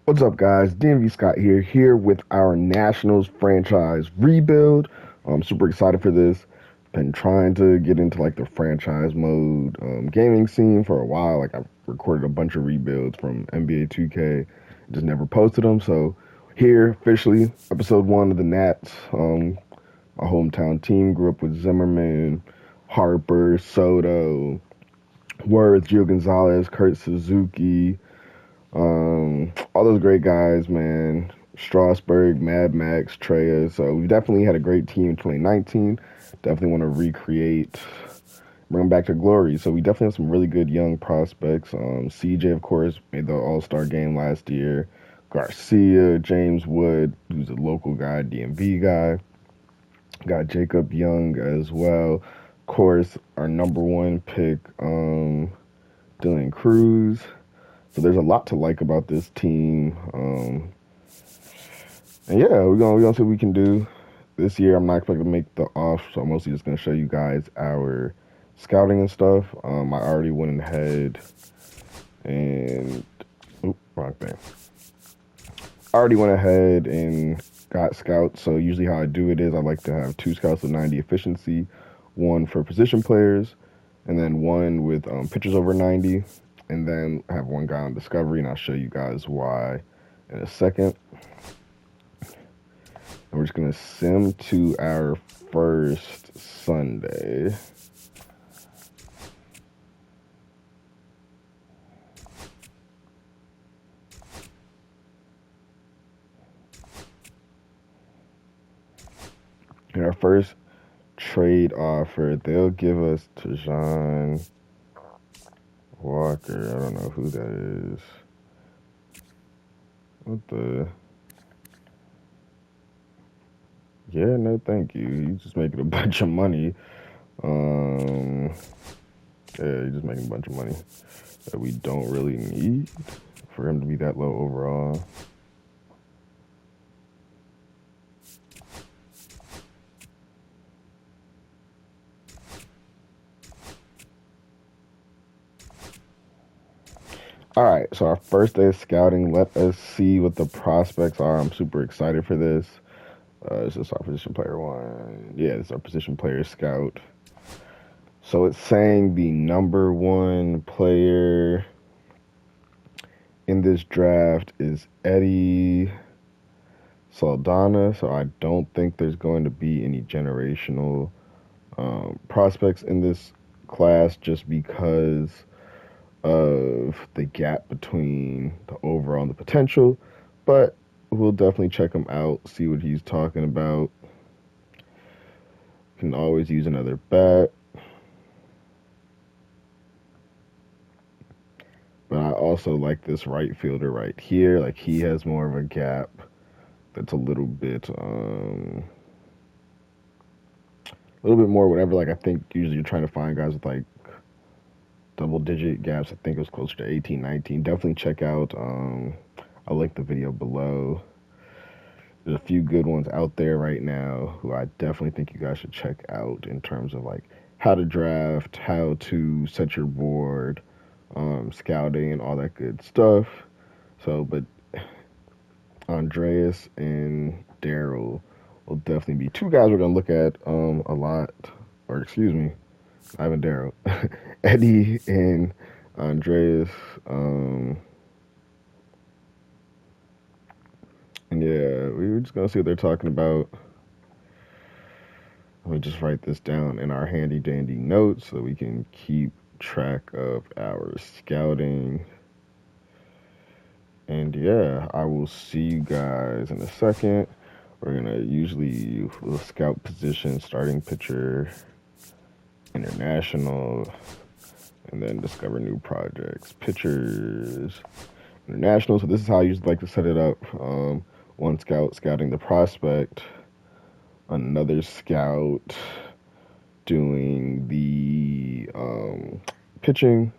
What's up, guys? DMV Scott here with our Nationals franchise rebuild. I'm super excited for this. Been trying to get into like the franchise mode gaming scene for a while. Like I've recorded a bunch of rebuilds from NBA 2K, just never posted them. So here, officially, episode one of the Nats. My hometown team grew up with Zimmerman, Harper, Soto, Worth, Gio Gonzalez, Kurt Suzuki. All those great guys, man. Strasburg, Mad Max, Treya. So we definitely had a great team in 2019. Definitely want to recreate, bring them back to glory. So we definitely have some really good young prospects. CJ, of course, made the All-Star game last year. Garcia, James Wood, who's a local guy, DMV guy. Got Jacob Young as well. Of course, our number one pick, Dylan Cruz. So there's a lot to like about this team. And yeah, we're gonna see what we can do this year. I'm not expecting to make the off, so I'm mostly just gonna show you guys our scouting and stuff. I already went ahead and wrong thing. I already went ahead and got scouts. So usually how I do it is I like to have 2 scouts with 90 efficiency, one for position players, and then one with pitchers over 90, and then have one guy on discovery, and I'll show you guys why in a second. And we're just gonna sim to our first Sunday. And our first trade offer, they'll give us Tajon Walker. I don't know who that is. What the? Yeah, no, thank you. He's just making a bunch of money. Yeah, he's just making a bunch of money that we don't really need for him to be that low overall. All right, so our first day of scouting. Let us see what the prospects are. I'm super excited for this. Is this our position player one? Yeah, this is our position player scout. So it's saying the number one player in this draft is Eddie Saldana. So I don't think there's going to be any generational prospects in this class just because of the gap between the overall and the potential. But we'll definitely check him out, see what he's talking about. Can always use another bat. But I also like this right fielder right here. Like he has more of a gap that's a little bit more whatever. Like I think usually you're trying to find guys with like double digit gaps. I think it was closer to 18, 19. Definitely check out I'll link the video below. There's a few good ones out there right now who I definitely think you guys should check out in terms of like how to draft, how to set your board, scouting, and all that good stuff. So, but Andreas and Daryl will definitely be 2 guys we're gonna look at a lot. Or excuse me, Ivan Daryl, Eddie and Andreas. And yeah, we were just gonna see what they're talking about. Let me just write this down in our handy dandy notes so we can keep track of our scouting. And yeah, I will see you guys in a second. We're gonna usually we'll scout position, starting pitcher, international, and then discover new projects. Pitchers, international. So this is how I usually like to set it up. One scout scouting the prospect, another scout doing the pitching.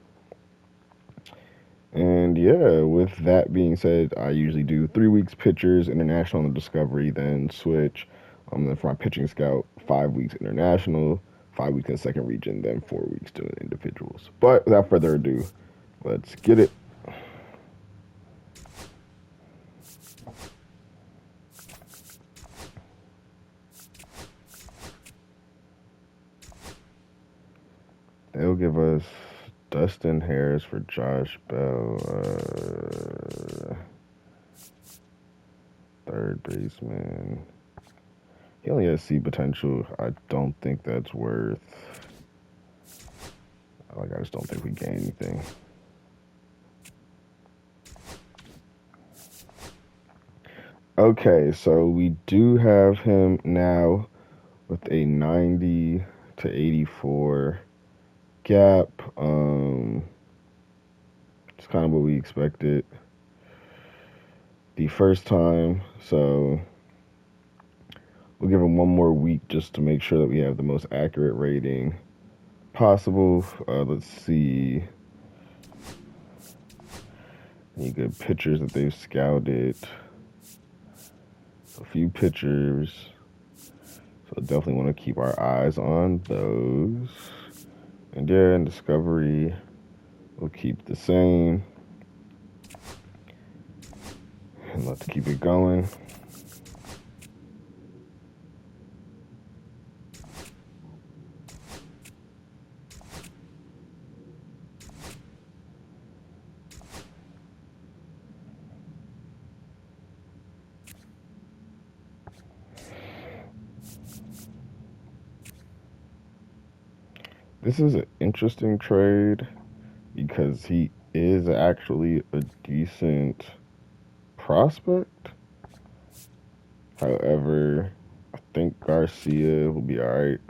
And yeah, with that being said, I usually do 3 weeks pitchers, international, and discovery, then switch. Then for my pitching scout, 5 weeks international, 5 weeks in the second region, then 4 weeks doing individuals. But without further ado, let's get it. They'll give us Dustin Harris for Josh Bell, third baseman. He only has C potential. I don't think that's worth. I just don't think we gain anything. Okay, so we do have him now with a 90 to 84 gap. It's kind of what we expected the first time, so we'll give him one more week just to make sure that we have the most accurate rating possible. Let's see any good pitchers that they've scouted. A few pitchers, so definitely want to keep our eyes on those. And yeah, in Discovery, we'll keep the same. And let's keep it going. This is an interesting trade because he is actually a decent prospect. However, I think Garcia will be all right.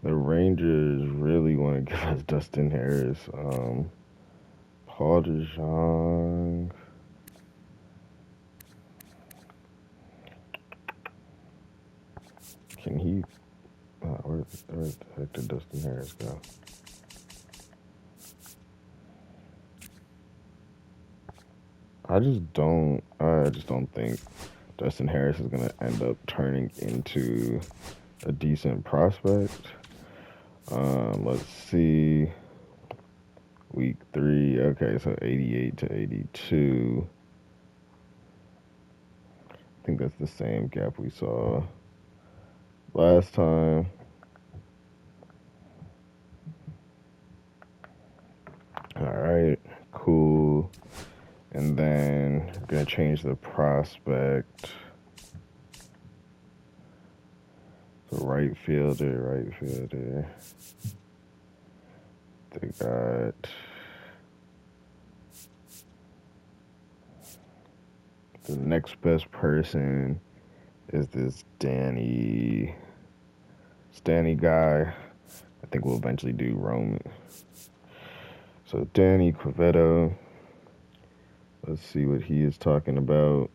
The Rangers really want to give us Dustin Harris. Paul DeJong. Can he? Where the heck did Dustin Harris go? I just don't think Dustin Harris is gonna end up turning into a decent prospect. Let's see. Week 3. Okay, so 88 to 82. I think that's the same gap we saw last time. All right, cool. And then we're gonna change the prospect. So right fielder. They got the next best person is this Danny guy. I think we'll eventually do Roman. So Danny Quevedo. Let's see what he is talking about.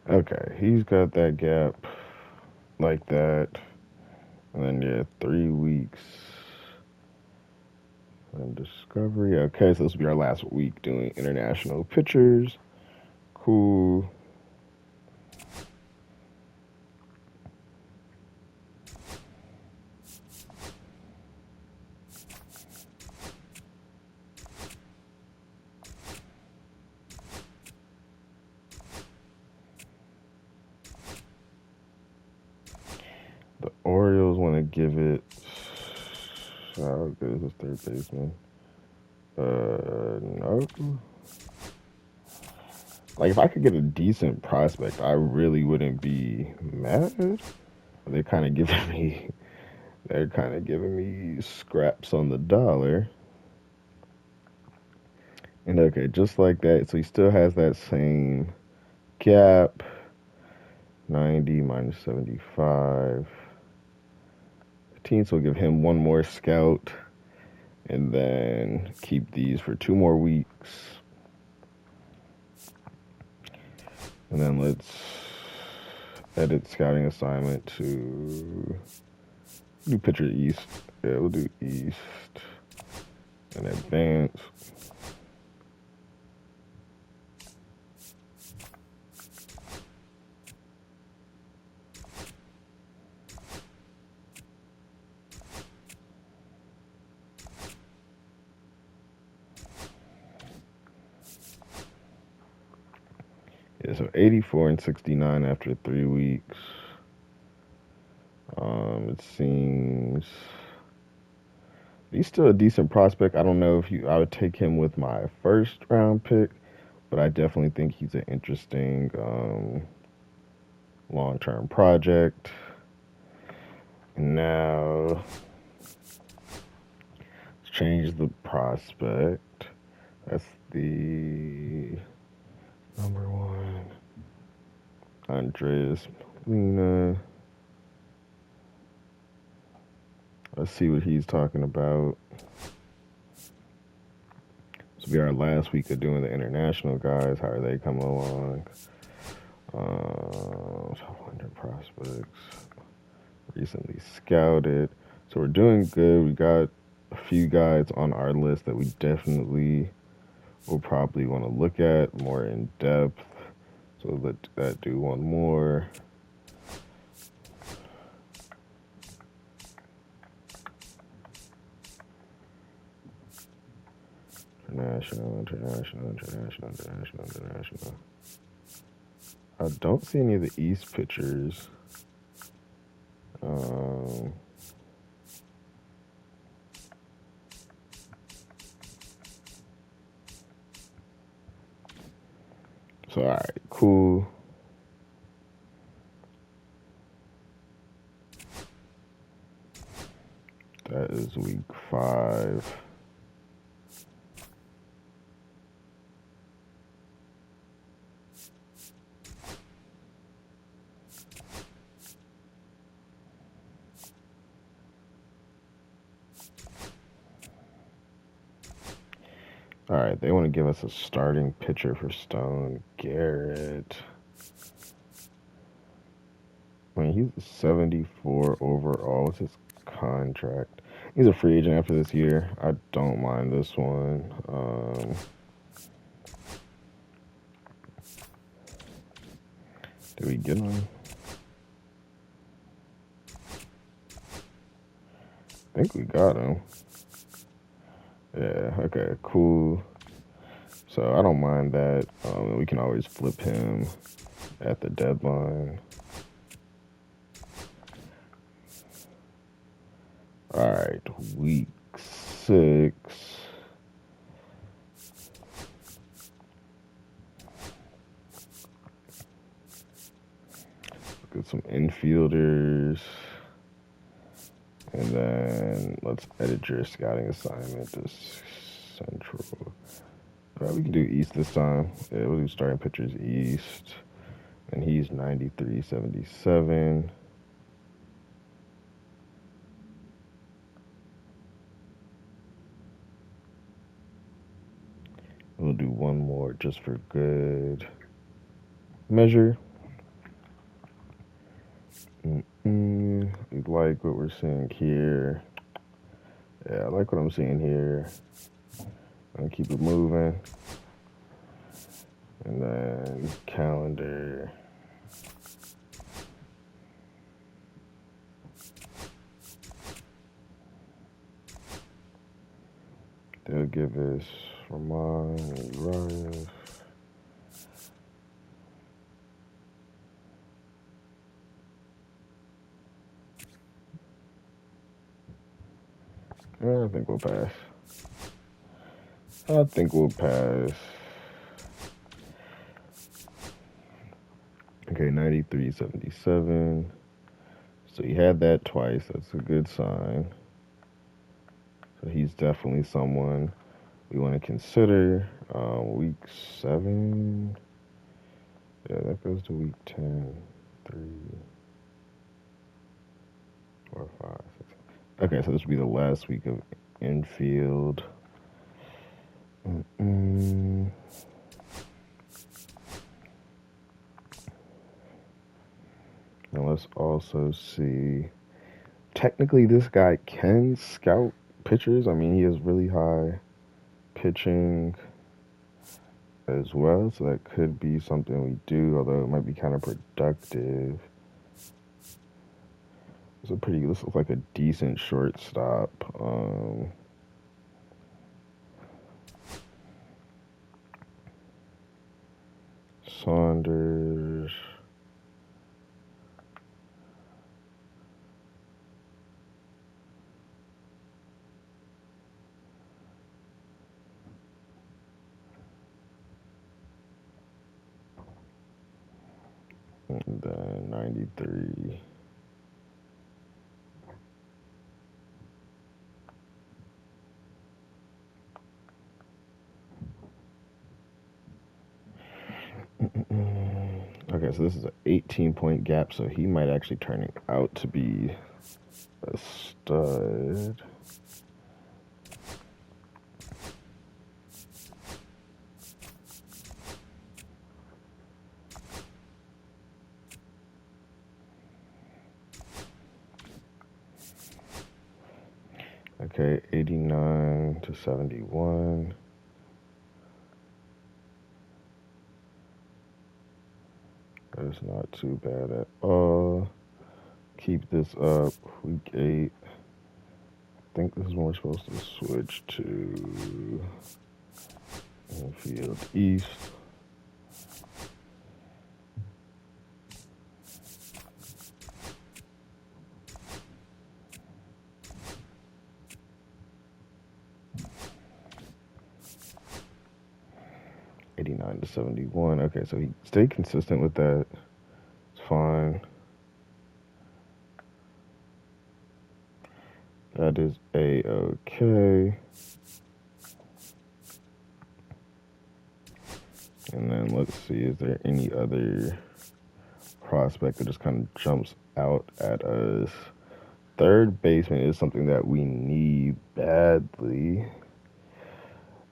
Okay, he's got that gap like that. And then, yeah, 3 weeks. And Discovery. Okay, so this will be our last week doing international pitchers. Cool. The Orioles want to give it. How good is this third baseman? No. Like, if I could get a decent prospect, I really wouldn't be mad. They're kind of giving me scraps on the dollar. And okay, just like that, so he still has that same gap. 90 minus 75. 15, so we'll give him one more scout. And then keep these for 2 more weeks. And then let's edit scouting assignment to do pitcher east. Yeah, we'll do east and advance. Yeah, so 84 and 69 after 3 weeks. It seems he's still a decent prospect. I don't know if I would take him with my first round pick, but I definitely think he's an interesting long-term project. And now let's change the prospect. That's the number 1, Andres Molina. Let's see what he's talking about. This will be our last week of doing the international guys. How are they coming along? 100 prospects. Recently scouted. So we're doing good. We got a few guys on our list that we definitely will probably want to look at more in depth. So let that do one more. International. I don't see any of the East pitchers. So, all right, cool. That is week 5. All right, they want to give us a starting pitcher for Stone Garrett. I mean, he's 74 overall. What's his contract? He's a free agent after this year. I don't mind this one. Did we get him? I think we got him. Yeah, okay, cool. So I don't mind that. We can always flip him at the deadline. All right, week 6. Get some infielders. And then let's edit your scouting assignment to Central. All right, we can do East this time. Yeah, we'll do starting pitchers East. And he's 93-77. We'll do one more just for good measure. We like what we're seeing here. Yeah, I like what I'm seeing here. I'll keep it moving. And then calendar. They'll give us Ramon and Uriah. I think we'll pass. Okay, 93-77. So he had that twice. That's a good sign. So he's definitely someone we want to consider. Week 7. Yeah, that goes to week 10, 3, 4, 5, 6. Okay, so this will be the last week of infield. Mm-mm. Now let's also see. Technically, this guy can scout pitchers. I mean, he has really high pitching as well, so that could be something we do, although it might be kind of productive. This looks like a decent shortstop. Saunders. And then 93. Okay, so this is an 18-point gap, so he might actually turn out to be a stud. Okay, 89 to 71. That's not too bad at all. Keep this up. Week 8. I think this is when we're supposed to switch to infield east. '89 to 71. Okay, so he stayed consistent with that. It's fine. That is A-okay. And then let's see, is there any other prospect that just kind of jumps out at us? Third baseman is something that we need badly.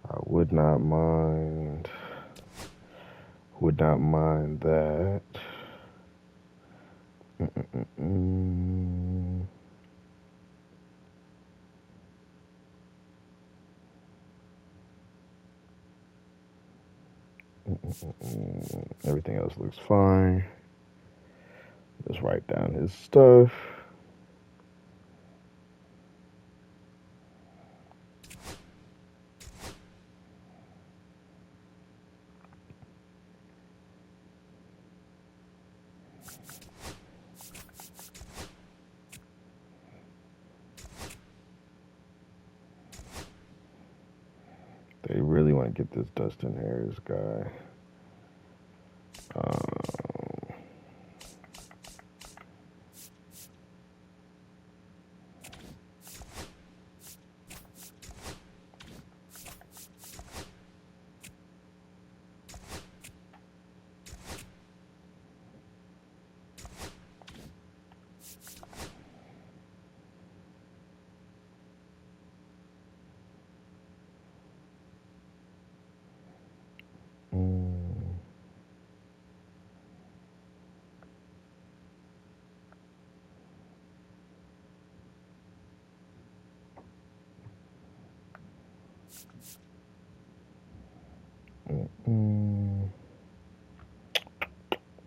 I would not mind that. Everything else looks fine. Just write down his stuff. They really want to get this Dustin Harris guy.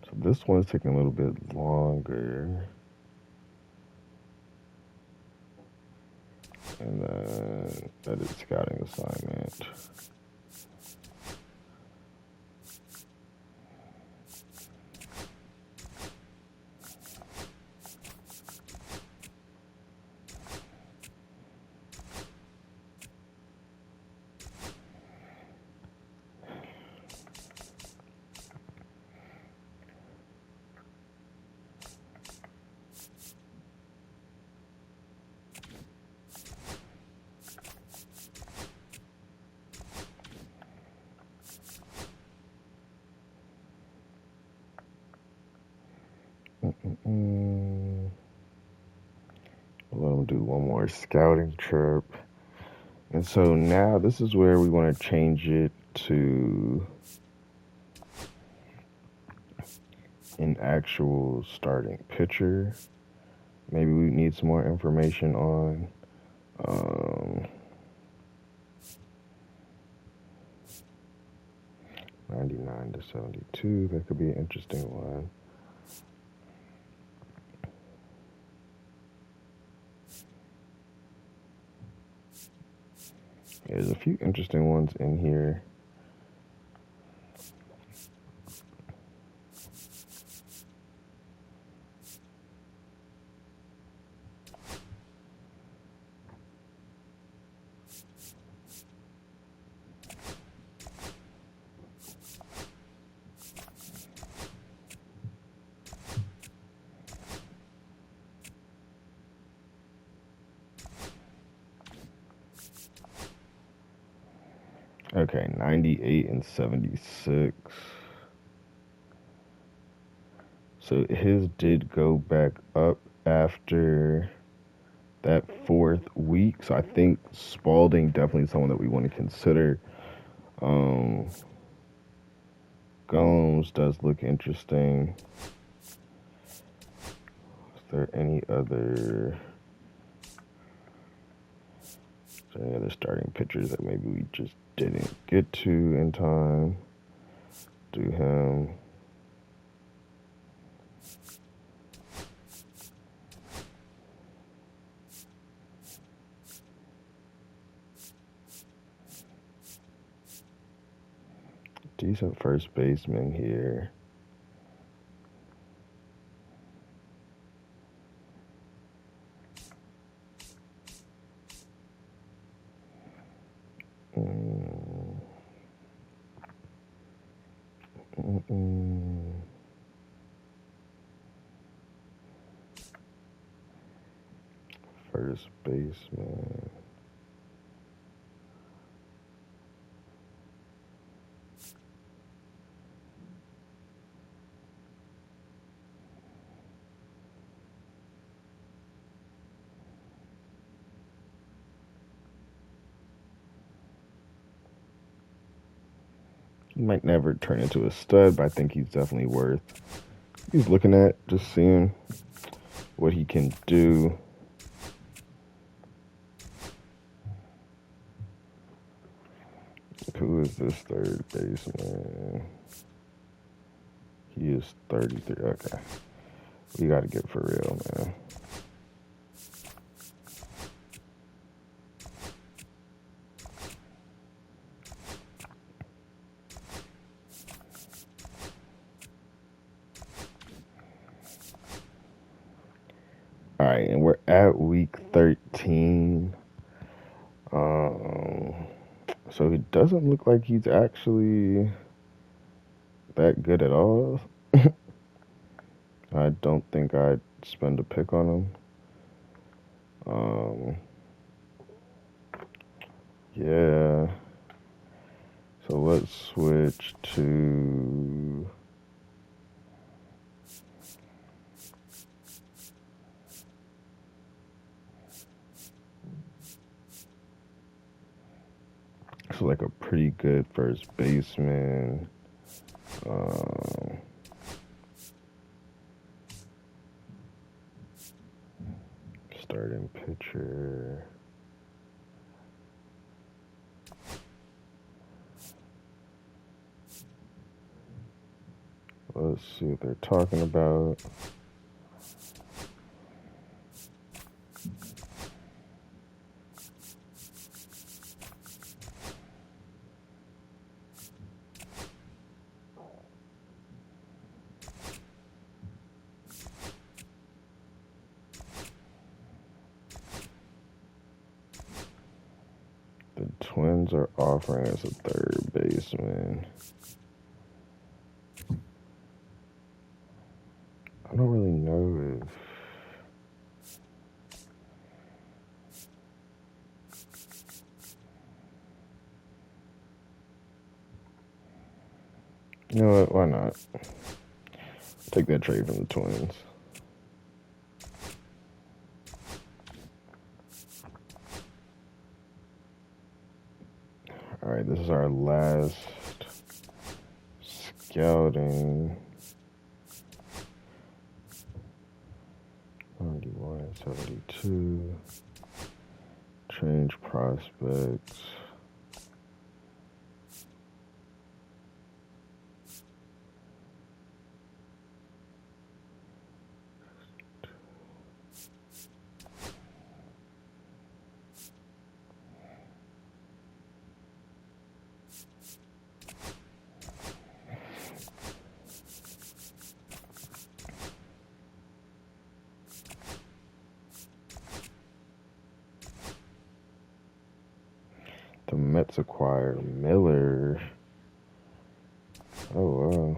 So this one's taking a little bit longer. And then that is scouting assignment. let him do one more scouting trip. And so now this is where we want to change it to an actual starting pitcher. Maybe we need some more information on 99 to 72. That could be an interesting one. There's a few interesting ones in here. Okay, 98 and 76. So his did go back up after that 4th week. So I think Spalding definitely someone that we want to consider. Gomes does look interesting. Is there any other starting pitchers that maybe we just didn't get to in time? Do him. Decent first baseman here. First baseman. He might never turn into a stud, but I think he's definitely worth. He's looking at just seeing what he can do. Who is this third baseman? He is 33. Okay. We got to get for real, man. All right, and we're at week 13. So he doesn't look like he's actually that good at all. I don't think I'd spend a pick on him. Yeah. So let's switch to like a pretty good first baseman. Starting pitcher. Let's see what they're talking about. The Twins are offering us a third baseman. I don't really know if you know what, why not? Take that trade from the Twins. right, this is our last scouting. 91, 72. Change prospects. The Mets acquire Miller. Oh, wow.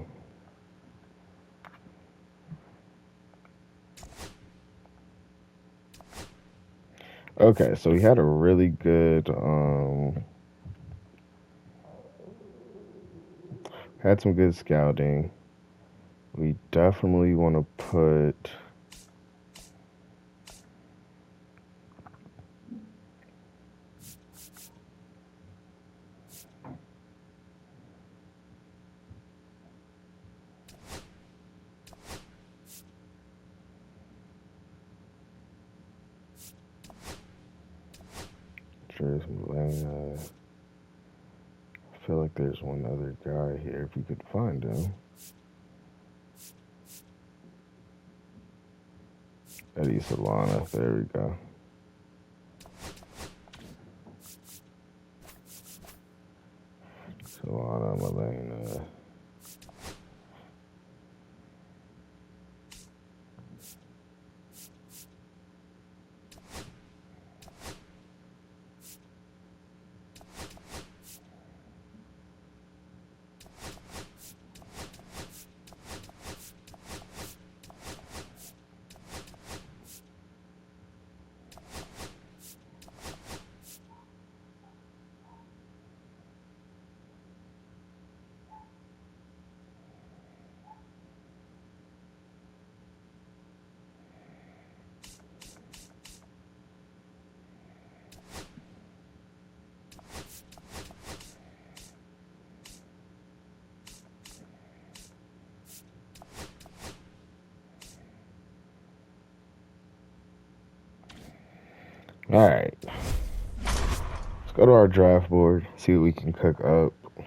Okay, so he had a really good, had some good scouting. We definitely want to put Malena. I feel like there's one other guy here if we could find him. Eddie Solana, there we go. Solana, Malena. All right. Let's go to our draft board, see what we can cook up. I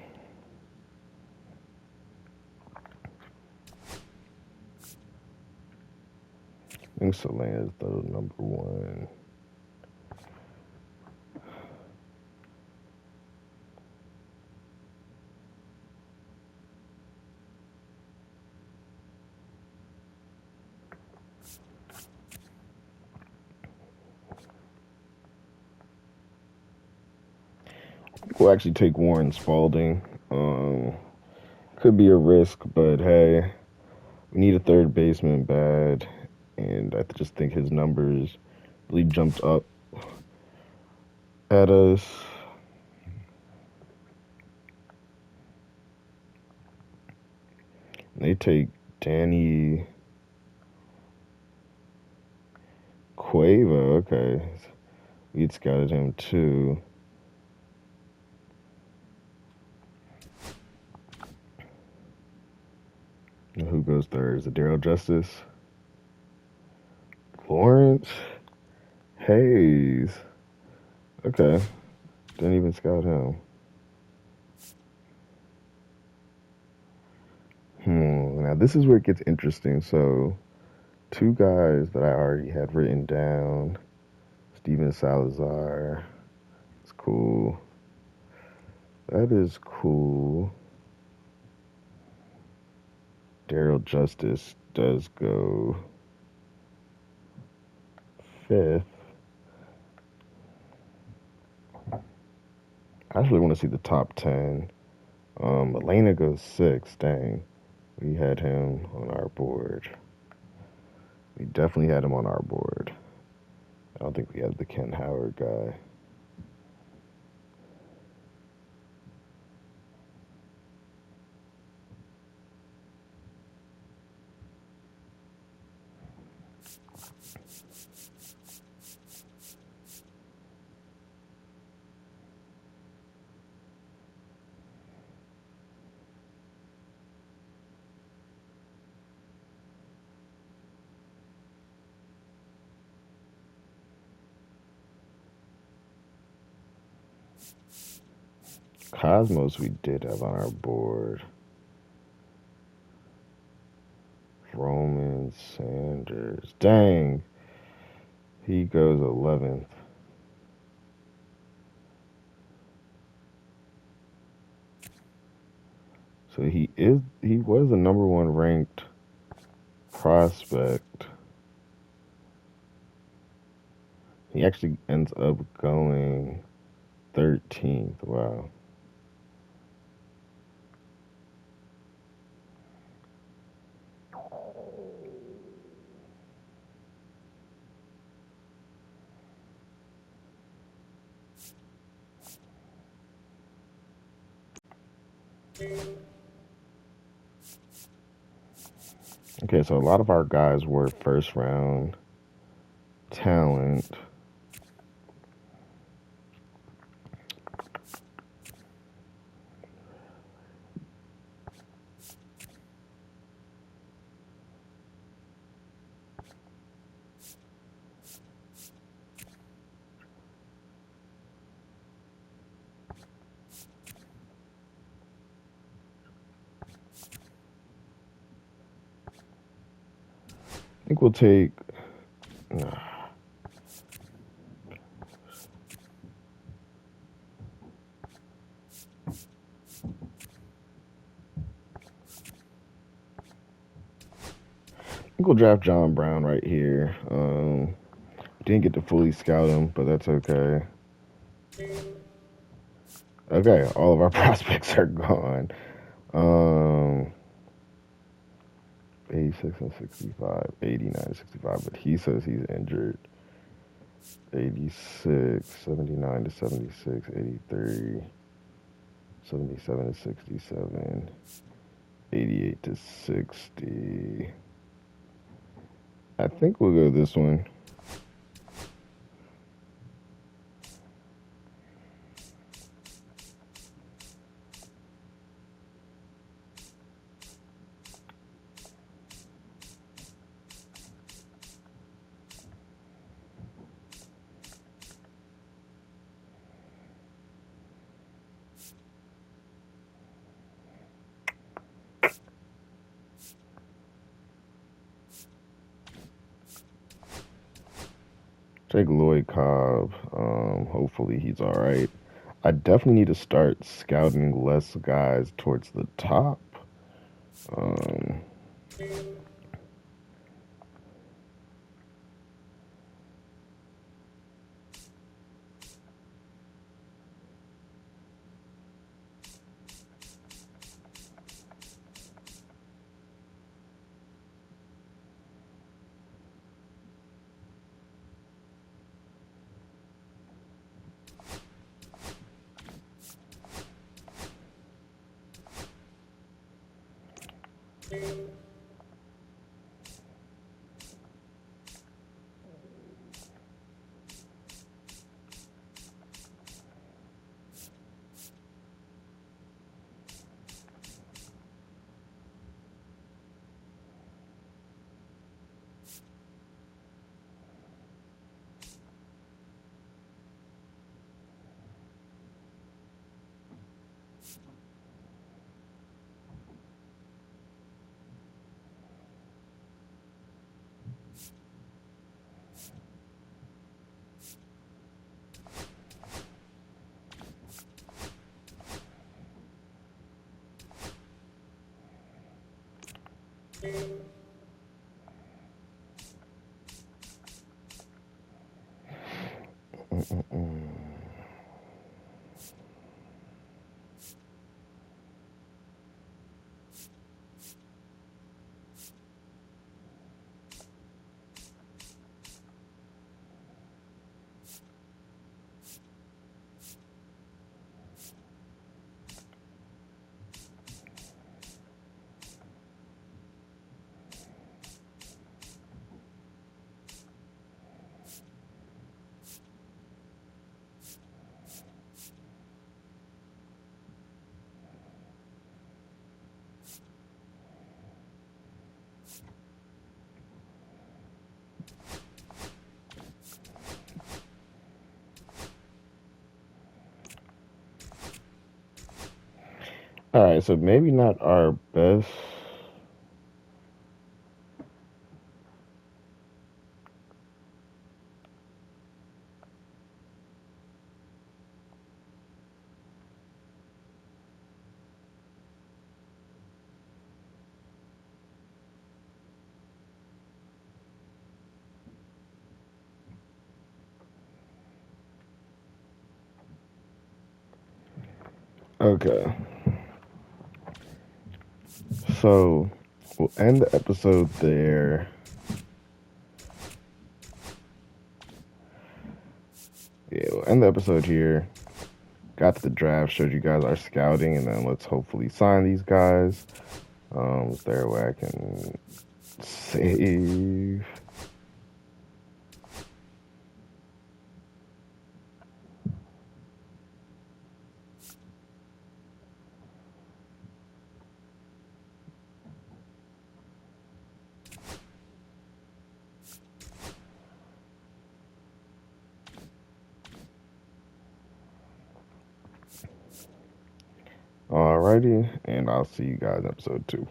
think Solana is the number one. We'll actually take Warren Spalding. Could be a risk, but hey, we need a third baseman bad, and I just think his numbers really jumped up at us. They take Danny Cueva. Okay, we'd scouted him too. Who goes third? Is it Daryl Justice? Lawrence Hayes. Okay, didn't even scout him. Now this is where it gets interesting. So, two guys that I already had written down. Steven Salazar. It's cool. That is cool. Daryl Justice does go fifth. I actually want to see the top 10. Elena goes sixth. Dang. We had him on our board. We definitely had him on our board. I don't think we had the Ken Howard guy. Cosmos we did have on our board. Roman Sanders. Dang. He goes 11th. So he was the number one ranked prospect. He actually ends up going 13th. Wow. Okay, so a lot of our guys were first round talent. I think we'll take. I think we'll draft John Brown right here. Didn't get to fully scout him, but that's okay. Okay, all of our prospects are gone. 86 and 65, 89 and 65, but he says he's injured. 86, 79 to 76, 83, 77 to 67, 88 to 60. I think we'll go this one. Take Lloyd Cobb. Hopefully he's all right. I definitely need to start scouting less guys towards the top. Um, All right, so maybe not our best. Okay, so we'll end the episode there. Yeah, we'll end the episode here. Got to the draft, showed you guys our scouting, and then let's hopefully sign these guys. Is there a way I can save? Alrighty, and I'll see you guys in episode 2.